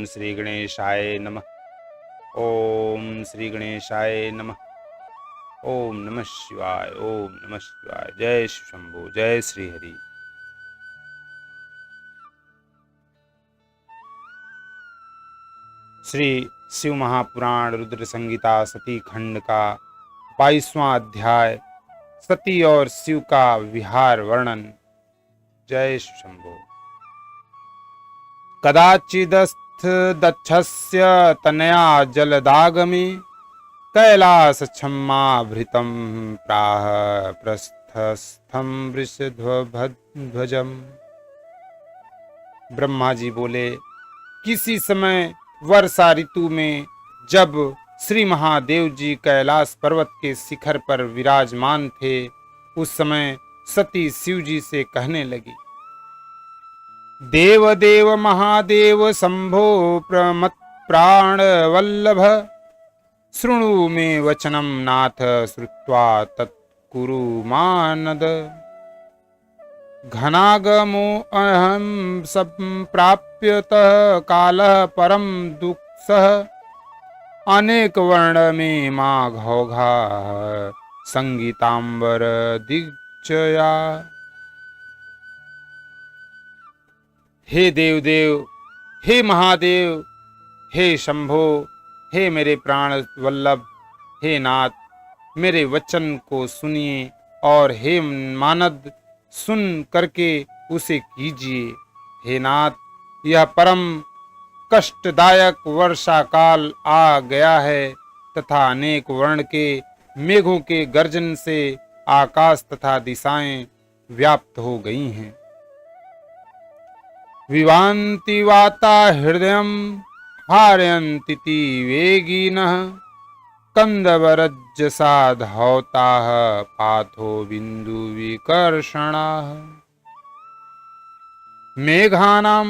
श्री गणेशाय नमः। ओम श्री गणेशाय नमः। ओम नमः शिवाय। ओम नमः शिवाय। जय शिव शंभो। जय श्री हरि। श्री शिव महापुराण रुद्र संहिता सती खंड का 22वां अध्याय सती और शिव का विहार वर्णन। जय शिव शंभो। कदाचिदस्थ दक्षस्य तनया जलदागमे कैलास छम्माभृतं प्राह प्रस्थस्थं वृषध्वजम्। ब्रह्मा जी बोले, किसी समय वर्षा ऋतु में जब श्री महादेव जी कैलाश पर्वत के शिखर पर विराजमान थे, उस समय सती शिव जी से कहने लगी, देव देव महादेव शंभो प्रमत प्राण वल्लभ शृणु मे वचनम नाथ श्रुत्वा तत्कुरु मानद। घनागमो अहम संप्राप्यतः कालः परम दुःखसः अनेक वर्ण में माँ घौघा संगीतांबर दिग्जया। हे देव देव, हे महादेव, हे शंभो, हे मेरे प्राण वल्लभ, हे नाथ, मेरे वचन को सुनिए और हे मानद सुन करके उसे कीजिए। हे नाथ, यह परम कष्टदायक वर्षा काल आ गया है तथा अनेक वर्ण के मेघों के गर्जन से आकाश तथा दिशाएं व्याप्त हो गई हैं। विवान्ति वाता हृदयं हारयन्ति वेगिनः कंदवरज्जसा धौताः पाथो बिंदु विकर्षणाः। मेघानां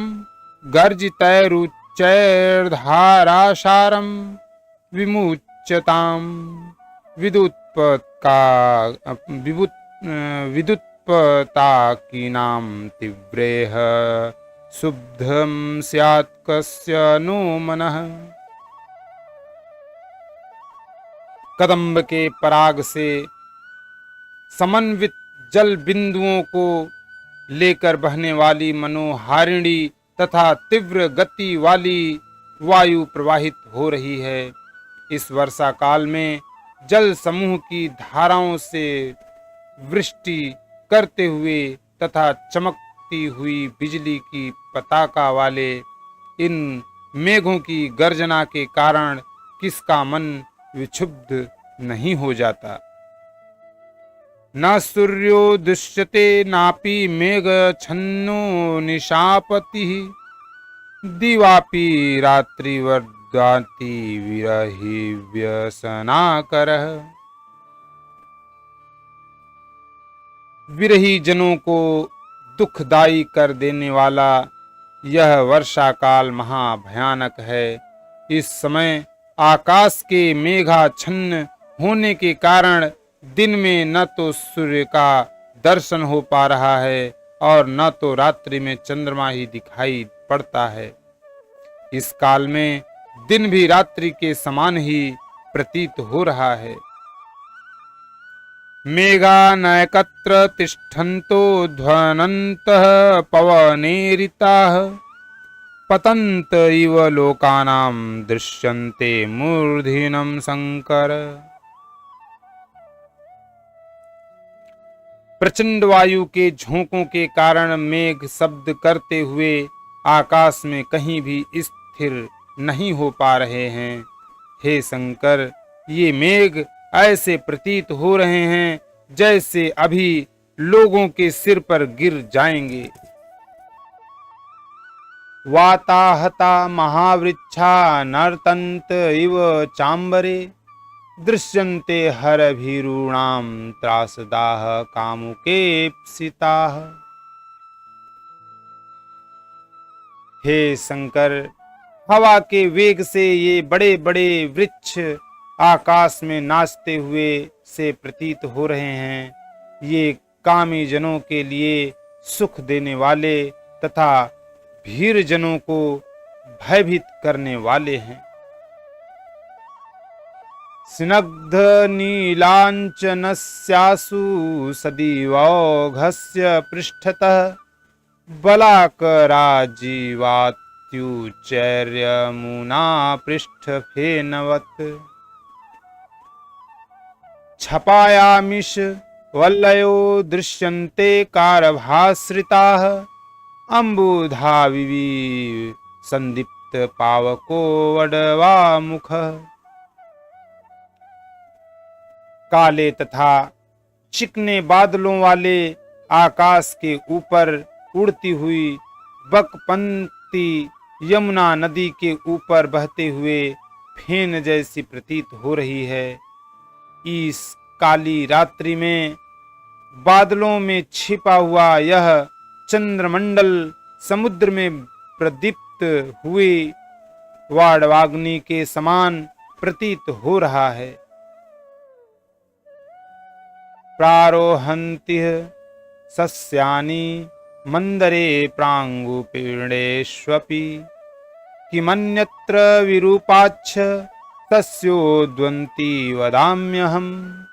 गर्जितैरुच्चैर्धारासारं विमुच्यतां विदुत्पताकीनां तीव्रेह शुद्धं स्यात् कस्य नो मनः। कदम्ब के पराग से समन्वित जल बिंदुओं को लेकर बहने वाली मनोहारिणी तथा तीव्र गति वाली वायु प्रवाहित हो रही है। इस वर्षा काल में जल समूह की धाराओं से वृष्टि करते हुए तथा चमकती हुई बिजली की पताका वाले इन मेघों की गर्जना के कारण किसका मन विक्षुब्ध नहीं हो जाता। न सूर्यो दृश्यते नापि मेघ छन्नो निशापति दिवापि रात्रिवर्दाति विरहि व्यसनाकरः। विरही जनों को दुखदायी कर देने वाला यह वर्षा काल महाभयानक है। इस समय आकाश के मेघाच्छन्न होने के कारण दिन में न तो सूर्य का दर्शन हो पा रहा है और न तो रात्रि में चंद्रमा ही दिखाई पड़ता है। इस काल में दिन भी रात्रि के समान ही प्रतीत हो रहा है। मेघा नैकत्र तिष्ठन्तो ध्वनन्तः पवनेरिताः पतन्त इव लोकानां दृश्यन्ते मूर्धन्यं शंकर। प्रचंड वायु के झोंकों के कारण मेघ शब्द करते हुए आकाश में कहीं भी स्थिर नहीं हो पा रहे हैं। हे शंकर, ये मेघ ऐसे प्रतीत हो रहे हैं जैसे अभी लोगों के सिर पर गिर जाएंगे। वाताहता महावृक्षा नर्तन्त इव चांबरे दृश्यन्ते हरभीरूणां त्रासदाः कामुकेप्सिताः। हे शंकर, हवा के वेग से ये बड़े बड़े वृक्ष आकाश में नाचते हुए से प्रतीत हो रहे हैं। ये कामी जनों के लिए सुख देने वाले तथा भीर जनों को भयभीत करने वाले हैं। स्निग्ध नीलांचनस्यासु सदीवौघस्य पृष्ठतः बलाकराजीवात्युच्चैर्यमुना पृष्ठफेनवत् छपायामिष वल्लयो दृश्यन्ते कारभाश्रिताः अम्बुधाविवी संदीप्त पावको वडवा मुख। काले तथा चिकने बादलों वाले आकाश के ऊपर उड़ती हुई बकपंक्ति यमुना नदी के ऊपर बहते हुए फेन जैसी प्रतीत हो रही है। इस काली रात्रि में बादलों में छिपा हुआ यह चंद्रमंडल समुद्र में प्रदीप्त हुए वाड़वाग्नि के समान प्रतीत हो रहा है। प्रारोहन्ति सस्यानि मंदरे प्रांगुपीर्णेष्वपि किमन्यत्र विरूपाच्छ तस्योद्वन्ति वदाम्यहम्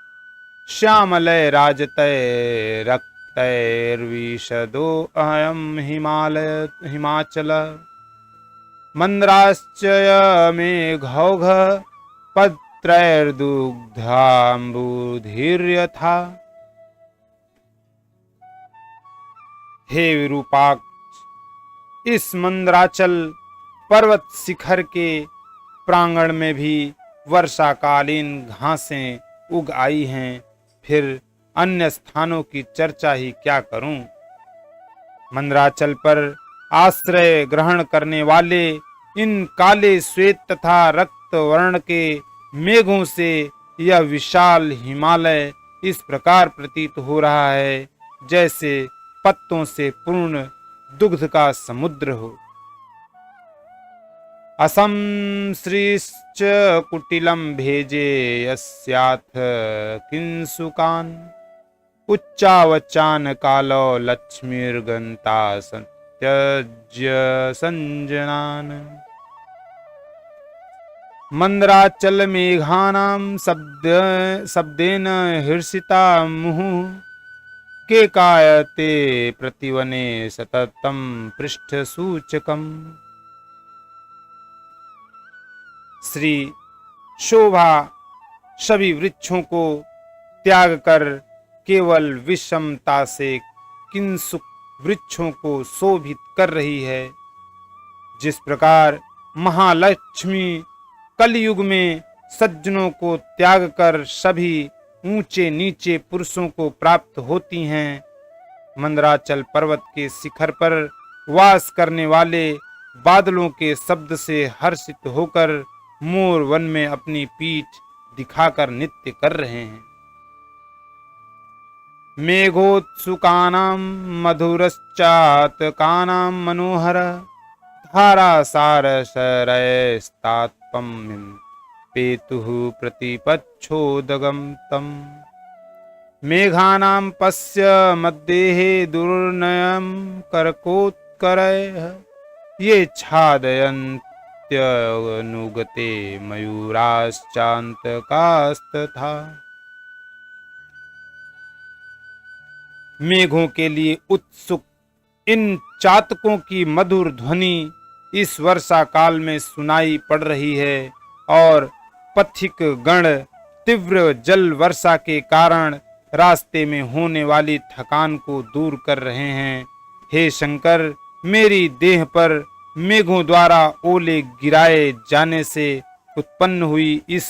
श्यामलय राजतय रक्तैर्विशदो अयं हिमाचल मंद्राश्चय मेघौघ पत्रैर्दुग्धाम्बुधिर्यथा। हे विरूपाक्ष, इस मंद्राचल पर्वत शिखर के प्रांगण में भी वर्षाकालीन घासें उग आई हैं, फिर अन्य स्थानों की चर्चा ही क्या करूं। मंद्राचल पर आश्रय ग्रहण करने वाले इन काले श्वेत तथा रक्त वर्ण के मेघों से यह विशाल हिमालय इस प्रकार प्रतीत हो रहा है जैसे पत्तों से पूर्ण दुग्ध का समुद्र हो। असम श्रीश्च कुटिलम भेजे यस्याथ किंसुकान उच्चावचान कालो लक्ष्मीर्गंता सत्यज्य संजनान। मंद्राचल मेघानां शब्देन हर्षिता मुहुः के कायते प्रतिवने सततं पृष्ठ सूचकम्। श्री शोभा सभी वृक्षों को त्याग कर केवल विषमता से किंसुक वृक्षों को शोभित कर रही है। जिस प्रकार महालक्ष्मी कलयुग में सज्जनों को त्याग कर सभी ऊंचे नीचे पुरुषों को प्राप्त होती हैं, मंदराचल पर्वत के शिखर पर वास करने वाले बादलों के शब्द से हर्षित होकर मोर वन में अपनी पीठ दिखाकर नृत्य कर रहे हैं। मेघोत्सुकानां मधुरश्चातकानां मनोहर धारासारशरैस्तात्पं पेतुः प्रतिपच्छोदगं तम्। मेघानां पश्य मद्देः दुर्नयं करकोत्करैः ये छादयन्त्यनुगते मयूराश्चान्तकास्तथा। मेघों के लिए उत्सुक इन चातकों की मधुर ध्वनि इस वर्षा काल में सुनाई पड़ रही है और पथिक गण तीव्र जल वर्षा के कारण रास्ते में होने वाली थकान को दूर कर रहे हैं। हे शंकर, मेरी देह पर मेघों द्वारा ओले गिराए जाने से उत्पन्न हुई इस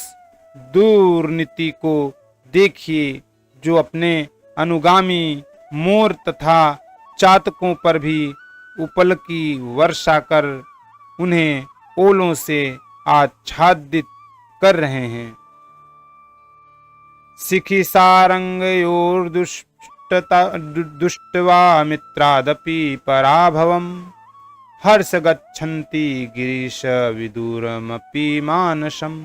दुर्नीति को देखिए, जो अपने अनुगामी मोर तथा चातकों पर भी उपल की वर्षा कर उन्हें ओलों से आच्छादित कर रहे हैं। शिखि सारंगयोर्दुष्टवा मित्रादपि पराभवम् हर्ष गच्छन्ति गिरीश विदूरमपि मानसम्।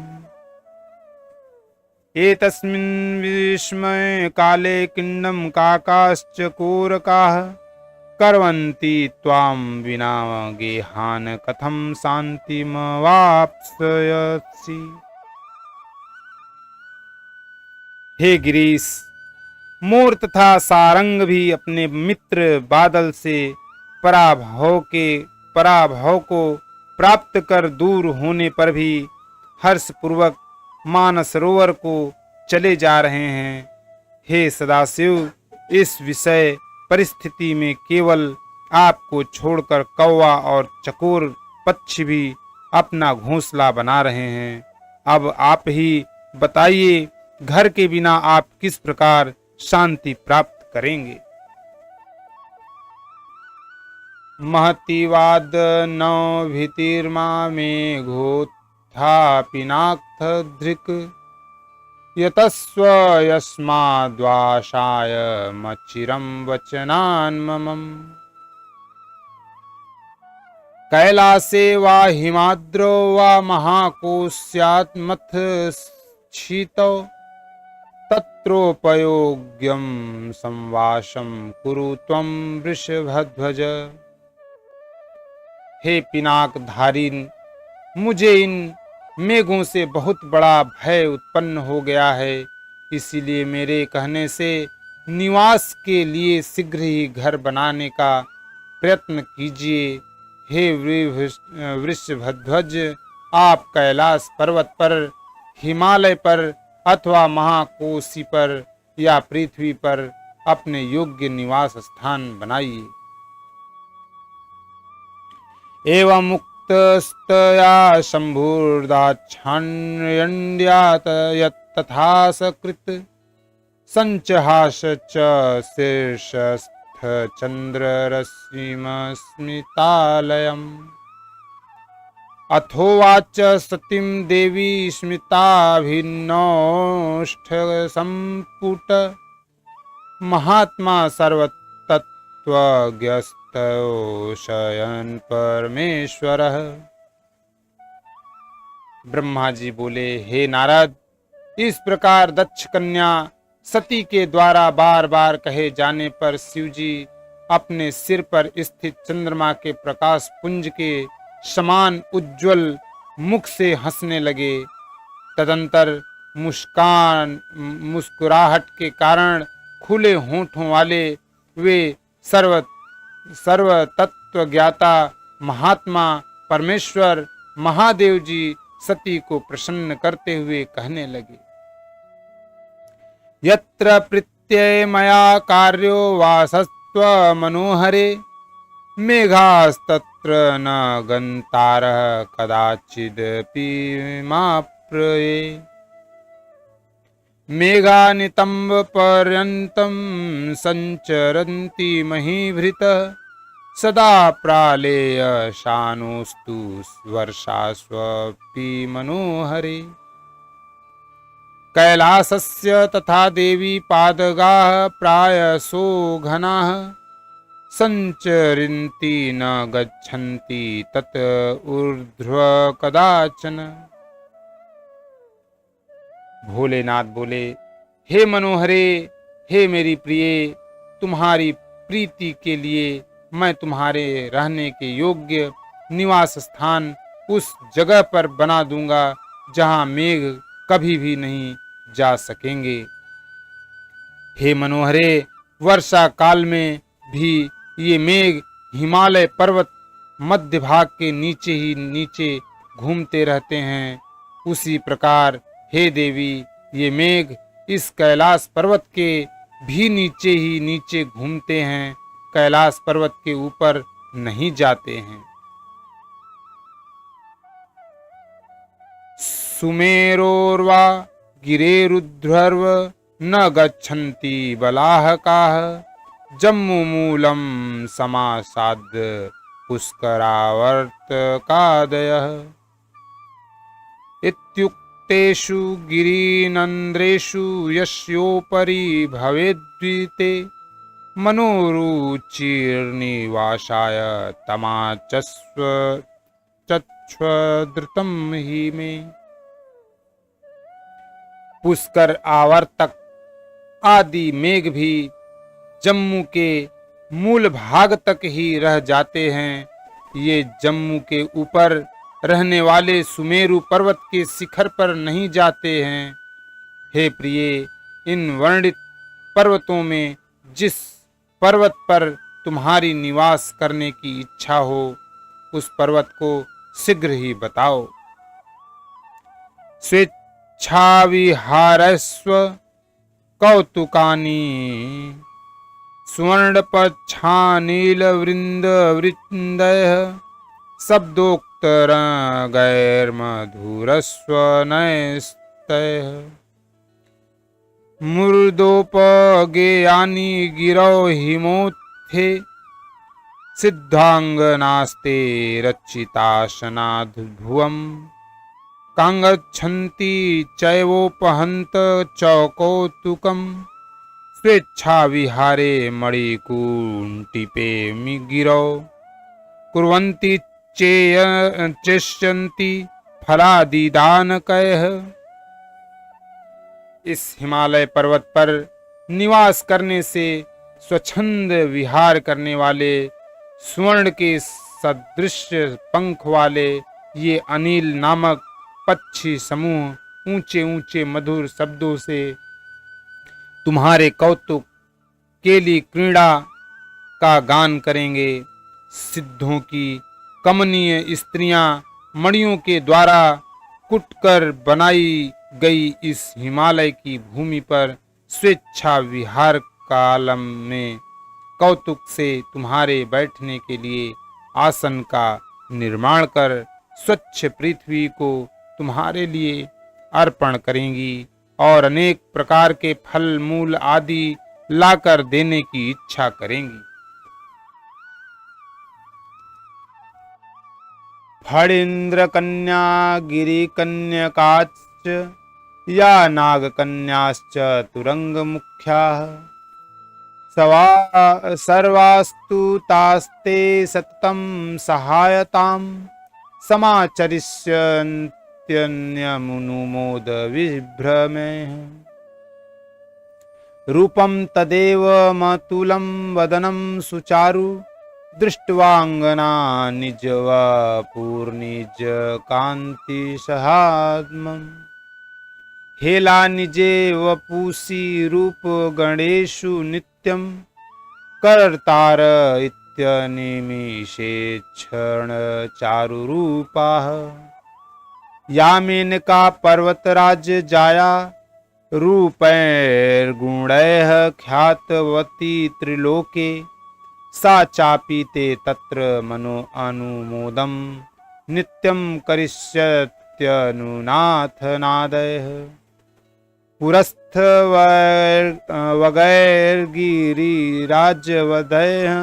एतस्मिन् विस्मय काले किन्नम काकाश्च कोरकाः कर्वन्ति त्वां विना गेहान कथं शान्तिमवाप्स्यसि। हे गिरीश, मोर तथा सारंग भी अपने मित्र बादल से पराभव को प्राप्त कर दूर होने पर भी हर्षपूर्वक मानसरोवर को चले जा रहे हैं। हे सदाशिव, इस विषय परिस्थिति में केवल आपको छोड़कर कौवा और चकोर पक्षी भी अपना घोंसला बना रहे हैं। अब आप ही बताइए, घर के बिना आप किस प्रकार शांति प्राप्त करेंगे। महतिवाद नौ भीतिर्मा में घोत्थापिनाक्थ धृक् यतस्व यस्माद्वाशाय मच्चिरं वचनान्ममम्। कैलासे वा हिमाद्रो वा महाकोश्यात्मथ शीतौ तत्रोपयोग्यं संवासं कुरु त्वं वृषभध्वज। हे पिनाकधारी, मुझे इन मेघों से बहुत बड़ा भय उत्पन्न हो गया है, इसीलिए मेरे कहने से निवास के लिए शीघ्र ही घर बनाने का प्रयत्न कीजिए। हे वृषभध्वज, आप कैलाश पर्वत पर, हिमालय पर अथवा महाकोशी पर या पृथ्वी पर अपने योग्य निवास स्थान बनाइए। एवं मुक्तस्तया शंभुर्दाक्षाण्यन्यात यत्तथा सकृत संचहास च शीर्षस्थ चंद्ररश्मिस्मितालयम्। अथोवाच सतीं देवी स्मिताभिन्नोष्ठ संपुट महात्मा सर्वतत्त्वज्ञस्तो शयन परमेश्वरः। ब्रह्मा जी बोले, हे नारद, इस प्रकार दक्ष कन्या सती के द्वारा बार बार कहे जाने पर शिवजी अपने सिर पर स्थित चंद्रमा के प्रकाश पुंज के समान उज्जवल मुख से हंसने लगे। तदंतर मुस्कुराहट के कारण खुले होठों वाले वे सर्व तत्व ज्ञाता महात्मा परमेश्वर महादेव जी सती को प्रसन्न करते हुए कहने लगे, यत्र प्रत्यय मया कार्यो वासस्त्व मनोहरे मेघास्तत्र न गन्तारः कदाचिदपि माप्र्ये। मेघा नितंब पर्यन्तं संचरन्ति महीभृतः सदा प्रालेय शानोस्तु वर्षास्वपि मनोहरे। कैलासस्य तथा देवी पादगाः प्रायसो घनाः संचरन्ति न गच्छन्ति तत् ऊर्ध्व कदाचन। भोलेनाथ बोले, हे मनोहरे, हे मेरी प्रिय, तुम्हारी प्रीति के लिए मैं तुम्हारे रहने के योग्य निवास स्थान उस जगह पर बना दूंगा जहां मेघ कभी भी नहीं जा सकेंगे। हे मनोहरे, वर्षा काल में भी ये मेघ हिमालय पर्वत मध्य भाग के नीचे ही नीचे घूमते रहते हैं। उसी प्रकार हे देवी, ये मेघ इस कैलाश पर्वत के भी नीचे ही नीचे घूमते हैं, कैलाश पर्वत के ऊपर नहीं जाते हैं। सुमेरोर्वा गिरेरुध्वर्व न गच्छन्ति बलाहकाः जम्मूमूलं समासाद्य पुष्करावर्तकादयः। इत्युक्तेषु गिरिनन्द्रेषु यस्योपरि भवेद्विते मनोरुचिर्निवासाय तमाचस्वचच्छ्वद्रुतं हि मे। पुष्कर आवर्तक आदि मेघ भी जम्मू के मूल भाग तक ही रह जाते हैं। ये जम्मू के ऊपर रहने वाले सुमेरु पर्वत के शिखर पर नहीं जाते हैं। हे प्रिय, इन वर्णित पर्वतों में जिस पर्वत पर तुम्हारी निवास करने की इच्छा हो, उस पर्वत को शीघ्र ही बताओ। स्वेच्छा विहारस्व कौतुकानि सुवर्णपच्छानीलवृन्दवृन्दयः शब्दोक्तर गैर्मधुरस्वनयस्तैः मृदोपगेयानि गिरौ हिमोत्थे सिद्धांगनास्ते रचिताशनाद्भुवम् कांगच्छन्ति चैवोपहन्त च कौतुकम् स्वेच्छा विहारे मणिकुण्टिपे गिरौ कुर्वन्ति चेष्यन्ति फलादिदानकैः। इस हिमालय पर्वत पर निवास करने से स्वच्छंद विहार करने वाले स्वर्ण के सदृश पंख वाले ये अनिल नामक पक्षी समूह ऊंचे ऊंचे मधुर शब्दों से तुम्हारे कौतुक के लिए क्रीड़ा का गान करेंगे। सिद्धों की कमनीय स्त्रियां मणियों के द्वारा कुटकर बनाई गई इस हिमालय की भूमि पर स्वेच्छा विहार कालम में कौतुक से तुम्हारे बैठने के लिए आसन का निर्माण कर स्वच्छ पृथ्वी को तुम्हारे लिए अर्पण करेंगी और अनेक प्रकार के फल मूल आदि लाकर देने की इच्छा करेंगी। फणीन्द्र कन्या गिरि कन्यकाश्च या नाग कन्याश्च तुरंग मुख्याः सर्वास्तु तास्ते सततं सहायतां समाचरिष्यन्त्यन्यमुनुमोद विभ्रमेः रूपं तदेव मतुलं वदनं सुचारु दृष्ट्वांगना निजवपूर्निज कांति सहात्मम् हेला निजे वपुषि रूप गणेशु नित्यं कर्तार इत्यनिमिषे क्षण चारुरूपाः या मेनका पर्वतराज जाया रूपैर्गुणैः ख्यातवती त्रिलोके सा चापीते तत्र मनो अनुमोदं नित्यं करिष्यत्यनुनाथ नादयः पुरस्थ वगैर्गिरिराजवदयः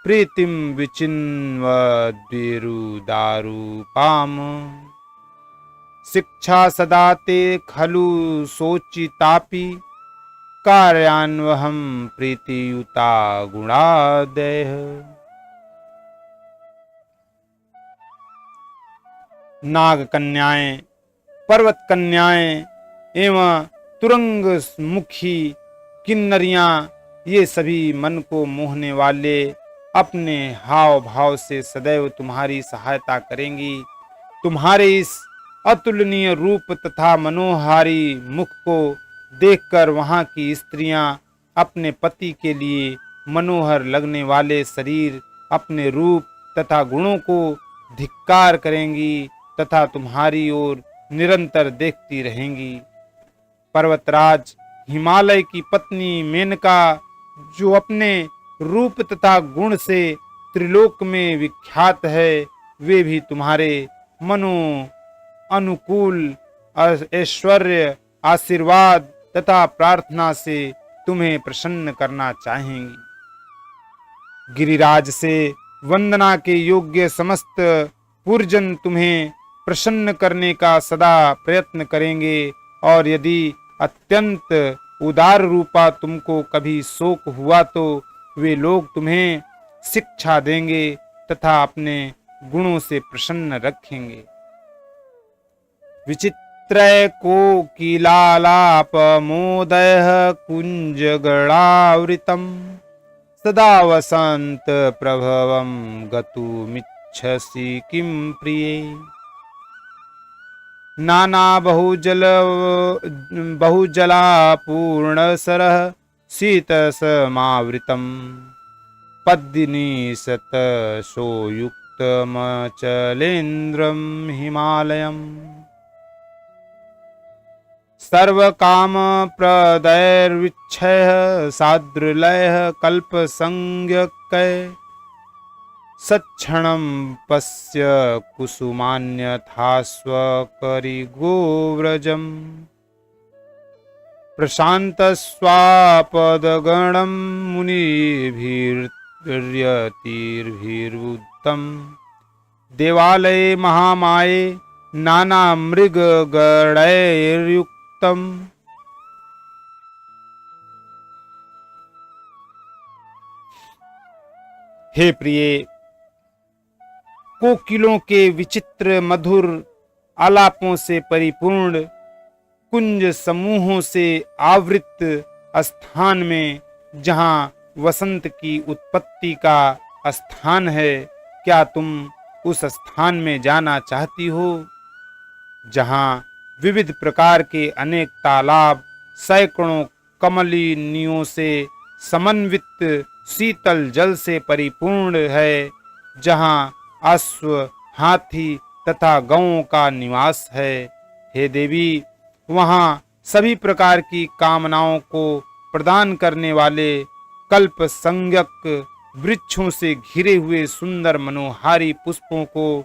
प्रीतिं विचिन्वद्विरुदारूपाम् शिक्षा सदा ते खलु सोचितापि कार्यान्वहं प्रीतियुता गुणादयः नाग कन्याएं, पर्वत कन्याएं एवं तुरंग मुखी किन्नरियां, ये सभी मन को मोहने वाले अपने हाव भाव से सदैव तुम्हारी सहायता करेंगी। तुम्हारे इस अतुलनीय रूप तथा मनोहारी मुख को देखकर वहां की स्त्रियां अपने पति के लिए मनोहर लगने वाले शरीर, अपने रूप तथा गुणों को धिक्कार करेंगी तथा तुम्हारी ओर निरंतर देखती रहेंगी। पर्वतराज हिमालय की पत्नी मेनका, जो अपने रूप तथा गुण से त्रिलोक में विख्यात है, वे भी तुम्हारे मनो अनुकूल ऐश्वर्य, आशीर्वाद तथा प्रार्थना से तुम्हें प्रसन्न करना चाहेंगी। गिरिराज से वंदना के योग्य समस्त पुरजन तुम्हें प्रसन्न करने का सदा प्रयत्न करेंगे और यदि अत्यंत उदार रूपा तुमको कभी शोक हुआ तो वे लोग तुम्हें शिक्षा देंगे तथा अपने गुणों से प्रसन्न रखेंगे। विचित्रय कोकिलालापमोदयः कुञ्जगणावृतं सदा वसंत प्रभवं गतुमिच्छसि किं प्रिये। नाना बहुजलापूर्णसरः शीतसमावृतं पद्मिनीशतशोयुक्तमचलेन्द्रं हिमालयम्। सर्वकामप्रदैर्विच्छयः साद्रलयः कल्पसंज्ञकै सक्षणं पश्य कुसुमान्यथा स्वकरिगोव्रजम्। प्रशान्तस्वापदगणं मुनिभिर्यतिर्भिरुत्तम देवालये महामाये नानामृगगणैर्युक्तम्। हे प्रिय, कोकिलों के विचित्र मधुर आलापों से परिपूर्ण कुंज समूहों से आवृत स्थान में जहाँ वसंत की उत्पत्ति का स्थान है, क्या तुम उस स्थान में जाना चाहती हो जहाँ विविध प्रकार के अनेक तालाब सैकड़ों कमलिनियों से समन्वित शीतल जल से परिपूर्ण है, जहाँ अश्व हाथी तथा गौओं का निवास है। हे देवी, वहाँ सभी प्रकार की कामनाओं को प्रदान करने वाले कल्प संज्ञक वृक्षों से घिरे हुए सुंदर मनोहारी पुष्पों को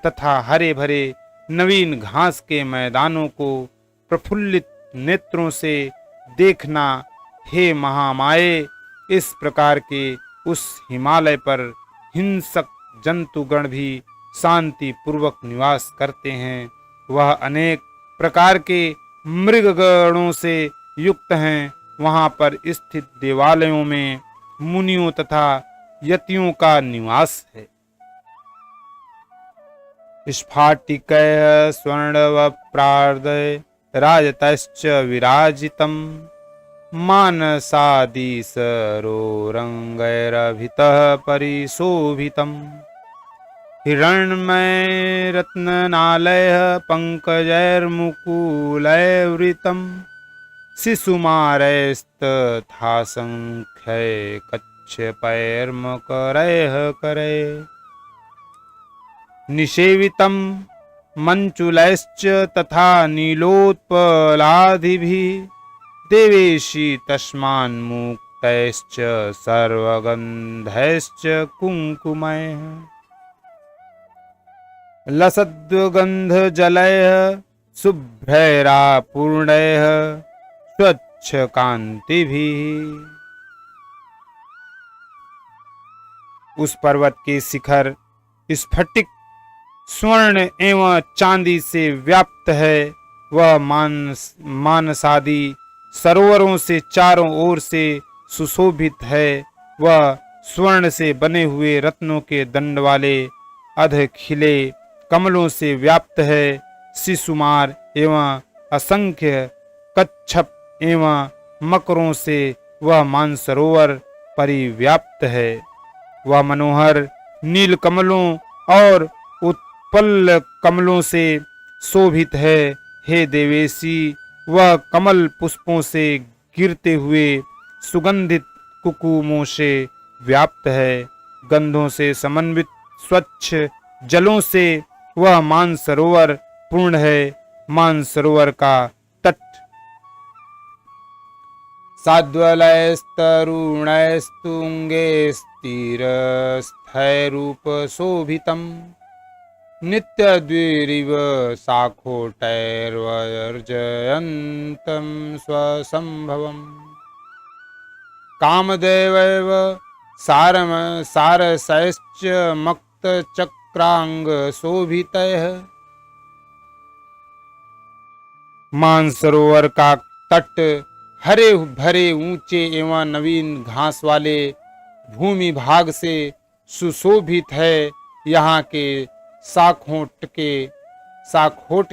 तथा हरे भरे नवीन घास के मैदानों को प्रफुल्लित नेत्रों से देखना। हे महामाये, इस प्रकार के उस हिमालय पर हिंसक जंतुगण भी शांति पूर्वक निवास करते हैं। वह अनेक प्रकार के मृगगणों से युक्त हैं। वहां पर स्थित देवालयों में मुनियों तथा यतियों का निवास है। स्फाटिकैः स्वर्णवप्रार्दय राजतश्च विराजितं मानसादिसरोरङ्गैरभितः परिशोभितम्। हिरण्मय रत्ननालयः पङ्कजैर्मुकुलैर्वृतं शिशुमारैस्तथासङ्ख्यै कच्छपैर्मकरैः करैः। निषेवितं मञ्चुलैश्च तथा नीलोत्पलादिभिः देवेशी तस्मान्मुक्तैश्च सर्वगन्धैश्च कुङ्कुमैः। लसद्गन्धजलैः शुभ्रैरापूर्णैः स्वच्छकान्तिभिः। उस पर्वत के शिखर स्फटिक स्वर्ण एवं चांदी से व्याप्त है। वह मानसादि सरोवरों से चारों ओर से सुशोभित है। वह स्वर्ण से बने हुए रत्नों के दंड वाले अध खिले कमलों से व्याप्त है। शिशुमार एवं असंख्य कच्छप एवं मकरों से वह मानसरोवर परिव्याप्त है। वह मनोहर नील कमलों और उत्पल कमलों से शोभित है। हे देवेशी, वह कमल पुष्पों से गिरते हुए सुगंधित कुकुमों से व्याप्त है। गंधों से समन्वित स्वच्छ जलों से वह मानसरोवर पूर्ण है। मानसरोवर का तट साद्वलयस्तरुणैस्तुंगे स्थिरस्थैरूपशोभितम् नित्यद्विरिव शाखोटैर्वर्जयन्तं स्वसंभवम्। कामदेवैव सारसैश्च मक्तचक्रांगशोभितैः। मानसरोवर का तट हरे भरे ऊंचे एवं नवीन घास वाले भूमि भाग से सुशोभित है। यहाँ के शाखोट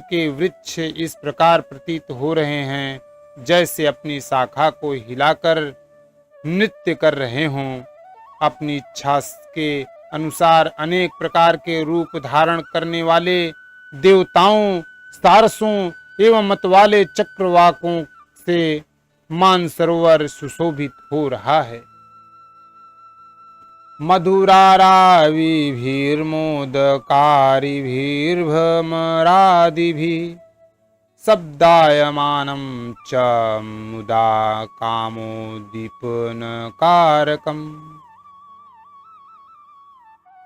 के वृक्ष इस प्रकार प्रतीत हो रहे हैं जैसे अपनी शाखा को हिलाकर नृत्य कर रहे हों। अपनी इच्छा के अनुसार अनेक प्रकार के रूप धारण करने वाले देवताओं, सारसों एवं मत वाले चक्रवाकों से मानसरोवर सुशोभित हो रहा है। मधुराराविभिर्मोदकारिभिर्भ्रमरादिभिः शब्दायमानं च मुदा कामोद्दीपनकारकम्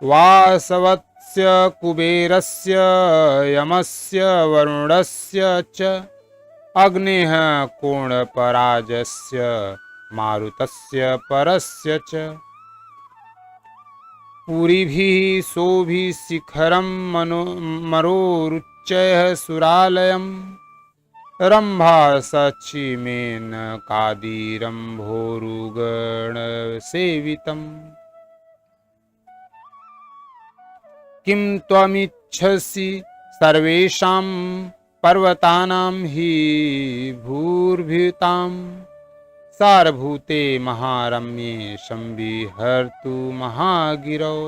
वासवस्य कुबेरस्य यमस्य वरुणस्य च अग्नेः कोणपराजस्य मारुतस्य परस्य च पुरीभिः शोभिशिखरं मरोरुच्चैः सुरालयम् रम्भा सचिमेनकादिरम्भोरुगणसेवितम् किं त्वमिच्छसि सर्वेषां पर्वतानां हि भूर्भुतां सारभूते महारम्ये संविहर्तु महागिरौ।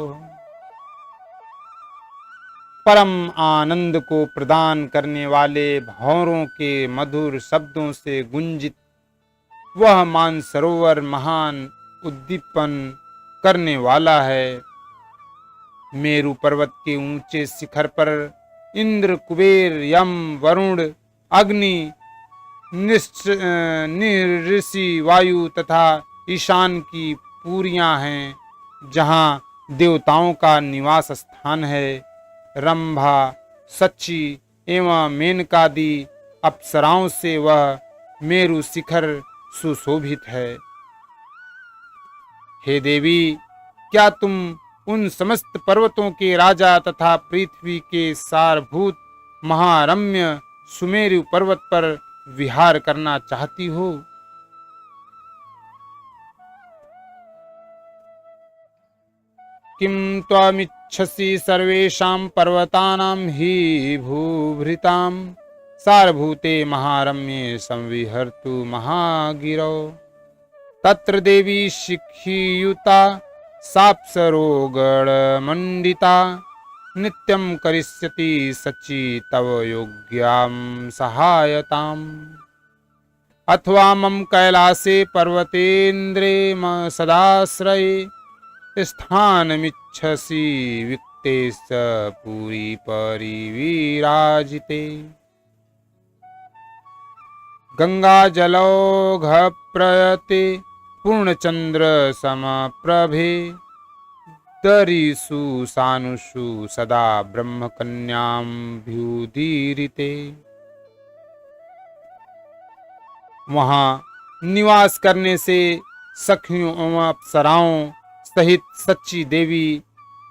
परम आनंद को प्रदान करने वाले भंवरों के मधुर शब्दों से गुंजित वह मानसरोवर महान उद्दीपन करने वाला है। मेरु पर्वत के ऊंचे शिखर पर इंद्र, कुबेर, यम, वरुण, अग्नि, ऋषि, वायु तथा ईशान की पुरियां हैं, जहां देवताओं का निवास स्थान है। रंभा, सची एवं मेनकादि अप्सराओं से वह मेरु शिखर सुशोभित है। हे देवी, क्या तुम उन समस्त पर्वतों के राजा तथा पृथ्वी के सारभूत महारम्य सुमेरु पर्वत पर विहार करना चाहती हो? किं त्वमिच्छसि सर्वेषां पर्वतानां हि भूभृतां सारभूते महारम्ये संविहर्तु महागिरौ। तत्र देवी शिखियुता साप्सरोगणमण्डिता नित्यं करिष्यति सची तव योग्यां सहायताम्। अथवा मम कैलासे पर्वतेन्द्रे सदाश्रये स्थानमिच्छसि विक्ते स पुरी परिविराजिते। गंगाजलौघप्रयते पूर्णचंद्र समप्रभे दरीषु सानुषु सदा ब्रह्मकन्याम्भ्युदीरिते। वहां निवास करने से सखियों एवं अप्सराओं सहित सच्ची देवी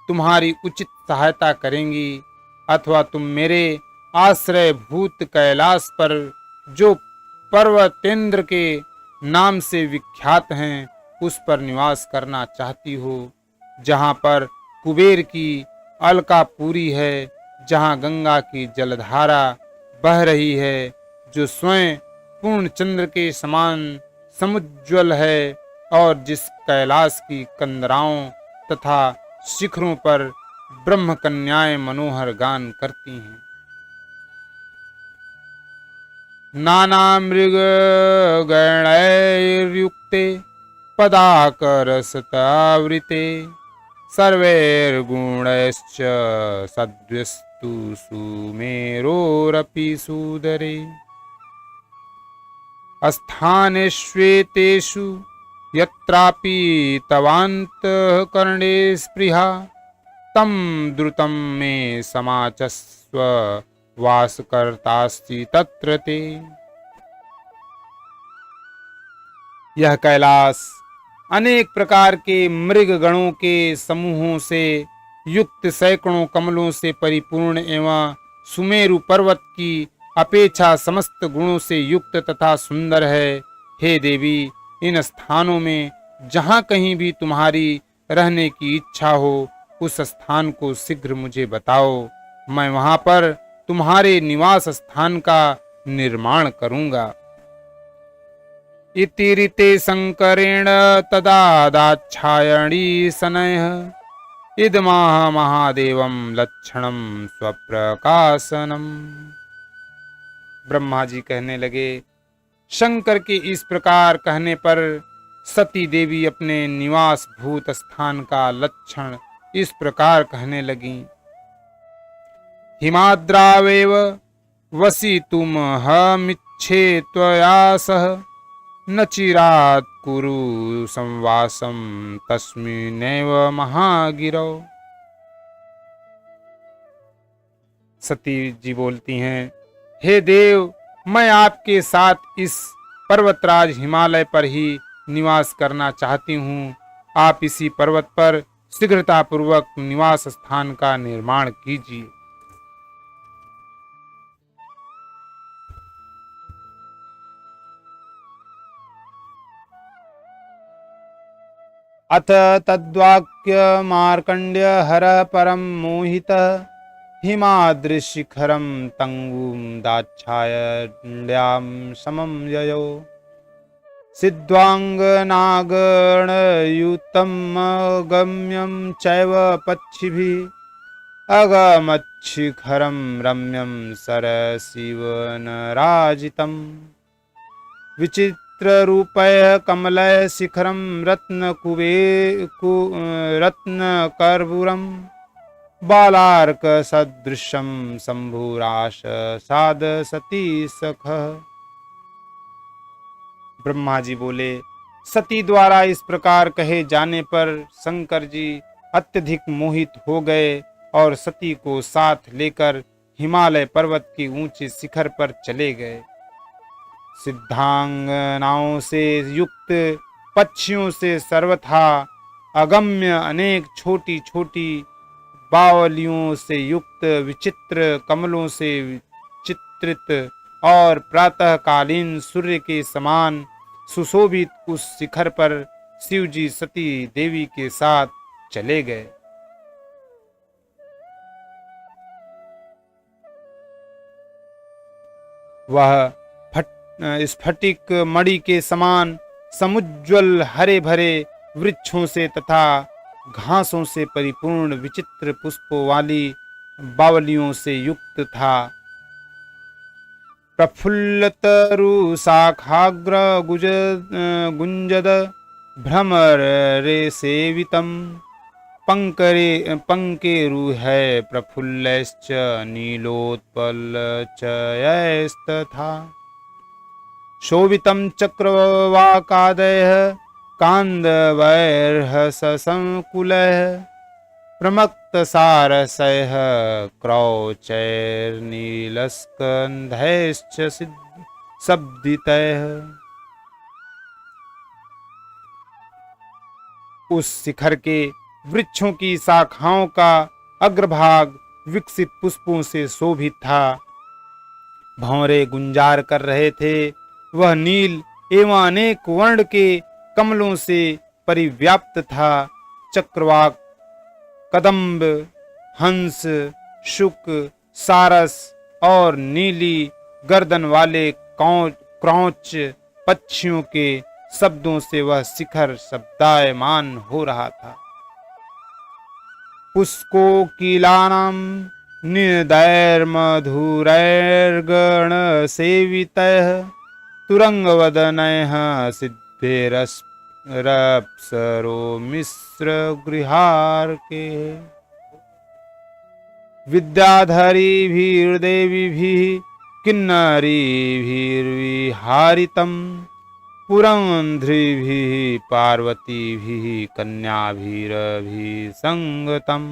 तुम्हारी उचित सहायता करेंगी, अथवा तुम मेरे आश्रय भूत कैलाश पर जो पर्वतेंद्र के नाम से विख्यात हैं उस पर निवास करना चाहती हो, जहां पर कुबेर की अलकापुरी है, जहां गंगा की जलधारा बह रही है, जो स्वयं पूर्ण चंद्र के समान समुज्ज्वल है और जिस कैलाश की कंदराओं तथा शिखरों पर ब्रह्म कन्याएं मनोहर गान करती हैं। नाना मृग गणैर्युक्ते पदाकरसतावृते सर्वैर्गुणैश्च सद्वस्तु सुमेरोरपि सुदरे। स्थानेष्वेतेषु यत्रापि तवान्तःकरणे स्पृहा तं द्रुतं मे समाचस्व वासकर्तास्ति तत्र ते। यह कैलाश अनेक प्रकार के मृग गणों के समूहों से युक्त सैकड़ों कमलों से परिपूर्ण एवं सुमेरु पर्वत की अपेक्षा समस्त गुणों से युक्त तथा सुंदर है। हे देवी, इन स्थानों में जहाँ कहीं भी तुम्हारी रहने की इच्छा हो, उस स्थान को शीघ्र मुझे बताओ। मैं वहां पर तुम्हारे निवास स्थान का निर्माण करूंगा। इति ऋते शंकरेण तदा दाक्षायणी शनैः इदमाह महादेवं लक्षणं स्वप्रकाशनम्। ब्रह्मा जी कहने लगे, शंकर के इस प्रकार कहने पर सती देवी अपने निवास भूत स्थान का लक्षण इस प्रकार कहने लगी। हिमाद्रावेव वसितुमहमिच्छे त्वया सह न चिरात् कुरु संवासं तस्मिन्नेव महागिरौ। सती जी बोलती हैं, हे देव, मैं आपके साथ इस पर्वतराज हिमालय पर ही निवास करना चाहती हूँ। आप इसी पर्वत पर शीघ्रतापूर्वक निवास स्थान का निर्माण कीजिए। अथ तद्वाक्य मार्कंड्य हर परम मोहितः हिमाद्रिशिखरं तंगुं दाक्षायण्यां समं ययौ सिद्ध्वाङ्गनागणयुतं गम्यं चैव पक्षिभिः अगमच्छिखरं रम्यं सरसीवनराजितं विचित्ररूपैः कमलैः शिखरं रत्नकर्पूरम् बालार्क सदृशं शंभुराश साद सती सख। ब्रह्मा जी बोले, सती द्वारा इस प्रकार कहे जाने पर शंकर जी अत्यधिक मोहित हो गए और सती को साथ लेकर हिमालय पर्वत के ऊंचे शिखर पर चले गए। सिद्धांगनाओं से युक्त, पक्षियों से सर्वथा अगम्य, अनेक छोटी छोटी बावलियों से युक्त, विचित्र कमलों से चित्रित और प्रातःकालीन सूर्य के समान सुशोभित उस शिखर पर शिव जी सती देवी के साथ चले गए। वह स्फटिक मणि के समान समुज्वल हरे भरे वृक्षों से तथा घासों से परिपूर्ण विचित्र पुष्पों वाली बावलियों से युक्त था। प्रफुल्लतरु शाखाग्र गुंजद भ्रमरे सेवितं पंकेरु है प्रफुल्लश्च नीलोत्पलचयस्तथा शोभितं चक्रवाकादयः कान्दवैर्हसंकुलः प्रमत्तसारसैः क्रौचैर्नीलस्कन्धैश्च शब्दितैः। उस शिखर के वृक्षों की शाखाओं का अग्रभाग विकसित पुष्पों से शोभित था। भंवरे गुंजार कर रहे थे। वह नील एवं अनेक वर्ण के कमलों से परिव्याप्त था। चक्रवाक, कदम्ब, हंस, शुक, सारस और नीली गर्दन वाले क्रौच पक्षियों के शब्दों से वह शिखर शब्दायमान हो रहा था। पुष्कोकिलानां निर्दैर्मधुरैर्गणसेवितैः तुरंगवदनैः सिद्धेरप्सरो मिश्रगृहार्के विद्याधरीभिर्देवीभिः किन्नरीभिर्विहारितं पुरंध्रीभिः पार्वतीभिः कन्याभिरभिसंगतं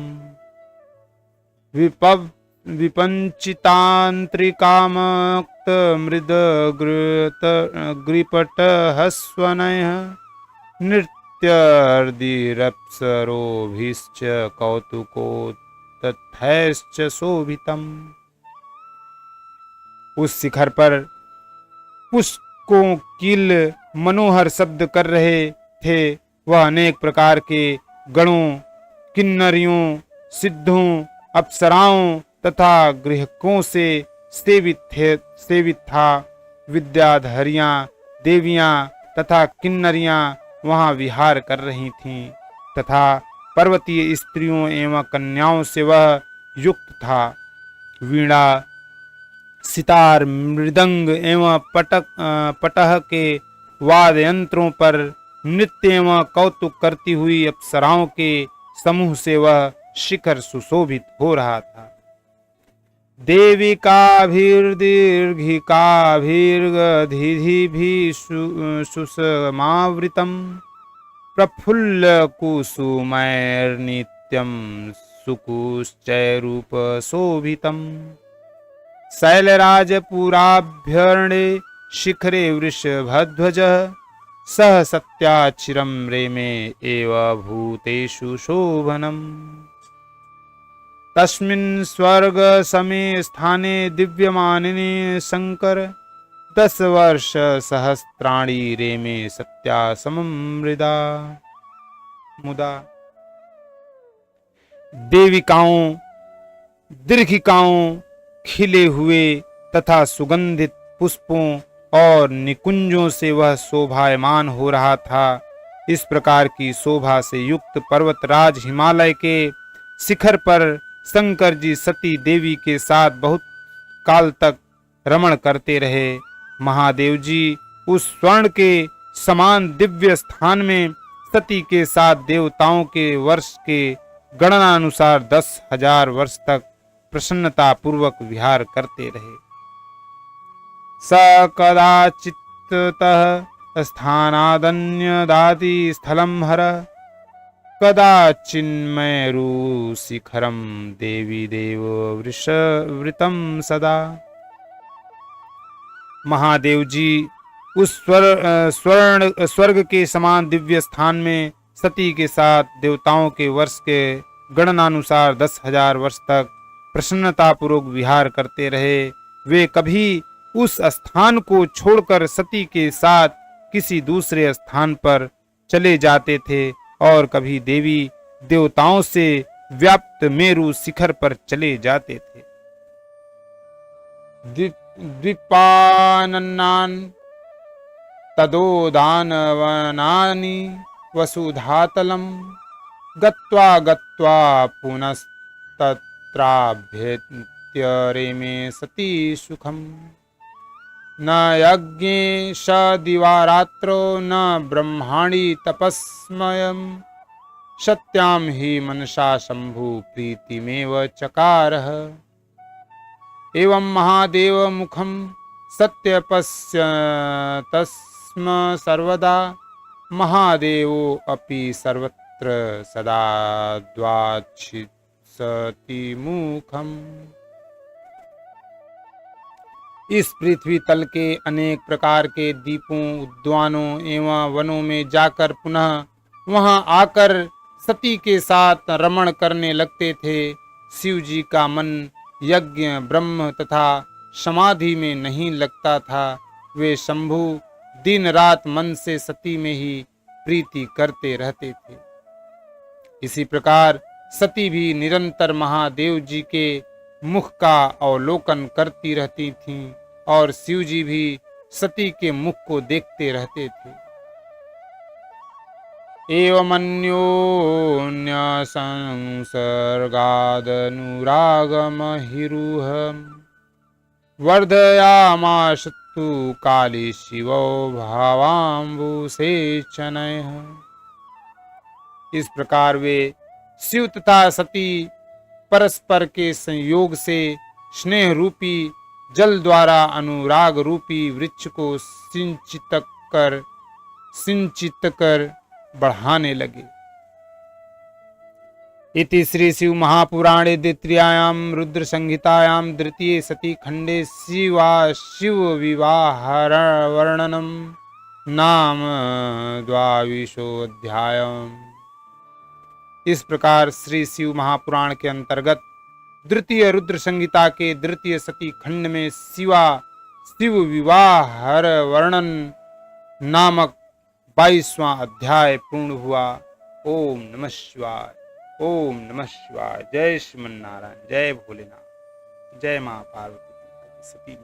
विपञ्चितान्त्रिकामक्तमृदग्रिपटहस्वनैः नृत्यर्दिरप्सरोभिश्च कौतुकोत्थैश्च शोभितम्। उस शिखर पर पुष्पों किल मनोहर शब्द कर रहे थे। वह अनेक प्रकार के गणों, किन्नरियों, सिद्धों, अप्सराओं तथा गृहकों से सेवित था। विद्याधरियां, देवियां तथा किन्नरियां वहां विहार कर रही थीं तथा पर्वतीय स्त्रियों एवं कन्याओं से वह युक्त था। वीणा, सितार, मृदंग एवं पटह के वाद्य यंत्रों पर नृत्य एवं कौतुक करती हुई अप्सराओं के समूह से वह शिखर सुशोभित हो रहा था। देविकाभिर्दीर्घिकाभिर्गधिभिः सुषमावृतं प्रफुल्लकुसुमैर्नित्यं सुकुश्चैरूपशोभितम् शैलराजपुराभ्यर्णे शिखरे वृषभध्वजः सह सत्याचिरं रेमे एव भूतेषु शोभनम्। तस्मिन् स्वर्ग समे स्थाने दिव्यमानिने शंकर 10 वर्ष सहस्त्राणि रेमे सत्या समं मृदा मुदा। देविकाओं, दीर्घिकाओं, खिले हुए तथा सुगंधित पुष्पों और निकुंजों से वह शोभायमान हो रहा था। इस प्रकार की शोभा से युक्त पर्वतराज हिमालय के शिखर पर शंकर जी सती देवी के साथ बहुत काल तक रमण करते रहे। महादेव जी उस स्वर्ण के समान दिव्य स्थान में सती के साथ देवताओं के वर्ष के गणनानुसार 10,000 वर्ष तक प्रसन्नता पूर्वक विहार करते रहे। स कदाचित्तः स्थानादन्यदाति स्थलं हर कदाचिन्मयरू शिखरं देवी देव वृषवृतं सदा। महादेव जी उस स्वर्ग के समान दिव्य स्थान में सती के साथ देवताओं के वर्ष के गणनानुसार 10,000 वर्ष तक प्रसन्नता पूर्वक विहार करते रहे। वे कभी उस स्थान को छोड़कर सती के साथ किसी दूसरे स्थान पर चले जाते थे और कभी देवी देवताओं से व्याप्त मेरु शिखर पर चले जाते थे। द्वीपाननान् तदोदानवनानि वसुधातलं गत्वा गत्वा पुनस्तत्राभ्येत्य रेमे सती सुखम्। न यज्ञे दिवारात्रो न ब्रह्माणि तपस्मयम् सत्यां हि मनसा शंभु प्रीतिमेव चकारः। एवं महादेव मुखं सत्यपश्यतस्म सर्वदा महादेवो अपि सर्वत्र सदा द्वाक्षिसति मुखम्। इस पृथ्वी तल के अनेक प्रकार के द्वीपों, उद्यानों एवं वनों में जाकर पुनः वहां आकर सती के साथ रमण करने लगते थे। शिव जी का मन यज्ञ, ब्रह्म तथा समाधि में नहीं लगता था। वे शंभु दिन रात मन से सती में ही प्रीति करते रहते थे। इसी प्रकार सती भी निरंतर महादेव जी के मुख का अवलोकन करती रहती थीं और शिव जी भी सती के मुख को देखते रहते थे। एवमन्योन्य संसर्गादनुरागमहिरुहं वर्धयामाशतु काली शिवो भावाम्बुसेचनयः। इस प्रकार वे शिव तथा सती परस्पर के संयोग से स्नेह रूपी जल द्वारा अनुराग रूपी वृक्ष को सिंचित कर बढ़ाने लगे। इति श्री शिव महापुराणे द्वितीयायां रुद्र संहितायां द्वितीय सती खंडे शिव विवाह वर्णनम नाम 22 इस प्रकार श्री शिव महापुराण के अंतर्गत द्वितीय रुद्र संहिता के द्वितीय सती खंड में शिव विवाह वर्णन नामक 22वां अध्याय पूर्ण हुआ। ओम नमः शिवाय, ओम नमः शिवाय। जय श्रीमन्नारायण, जय भोलेनाथ, जय मां पार्वती सती।